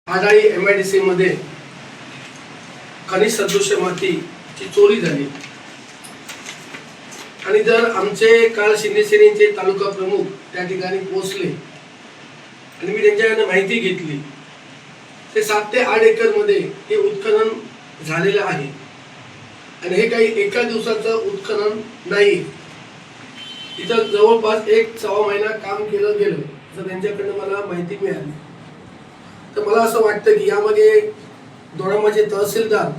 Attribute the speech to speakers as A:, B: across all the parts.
A: आढाळी MIDC मध्ये खनिज सदृश मातीची चोरी झाली आणि जर आमचे काल शिंदेसेनेचे तालुका प्रमुख त्या ठिकाणी पोहोचले आणि मी त्यांच्याकडे माहिती घेतली, ते 7 ते 8 एकर मध्ये हे उत्खनन झालेलं आहे आणि हे काही एका दिवसाचं उत्खनन नाही. इथं जवळपास 1-1.25 महिना काम केलं गेलं असं त्यांच्याकडनं मला माहिती मिळाली. तर मला असं वाटतं की यामध्ये दोडामाचे तहसीलदार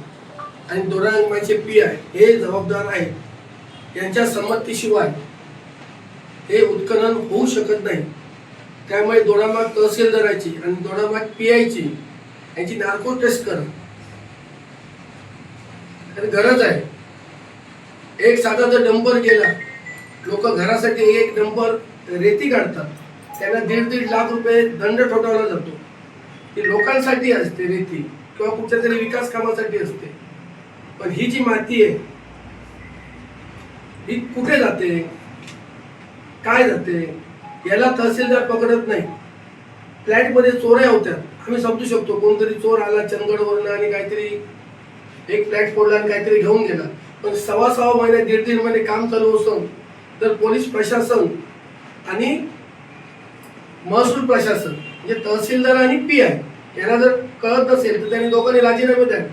A: आणि दोडामाचे PI हे जबाबदार आहेत. यांच्या संमतीशिवाय हे उत्खनन होऊ शकत नाही. त्यामुळे दोडामार्ग तहसीलदाराची आणि दोडामार्ग PIची यांची नार्को टेस्ट करा गरज आहे. एक साधा जर डंपर गेला, लोक घरासाठी एक डंपर रेती काढतात, त्यांना 1.5 लाख रुपये दंड ठोठावला जातो. ही लोकांसाठी असते रेती किंवा कुठच्या तरी विकास कामासाठी असते. पण ही जी माती आहे ही कुठे जाते, काय जाते, याला तहसीलदार पकडत नाही. फ्लॅट मध्ये चोऱ्या होत्या, आम्ही समजू शकतो कोणतरी चोर आला चंदगडवरून आणि काहीतरी एक फ्लॅट फोडला आणि काहीतरी घेऊन गेला. पण 6.5 महिने 1.5 महिने काम चालू असून तर पोलीस प्रशासन आणि महसूल प्रशासन म्हणजे तहसीलदार आणि PI यांना जर कळत नसेल तर त्यांनी दोघांनी राजीनामे द्यावे.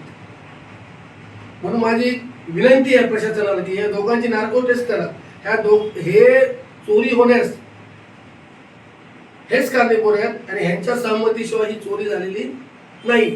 A: म्हणून माझी विनंती आहे प्रशासनाला की या दोघांची नार्को टेस्ट करा. हे चोरी होण्यास हेच कारणीभूत आहेत आणि ह्यांच्या सहमतीशिवाय ही चोरी झालेली नाही.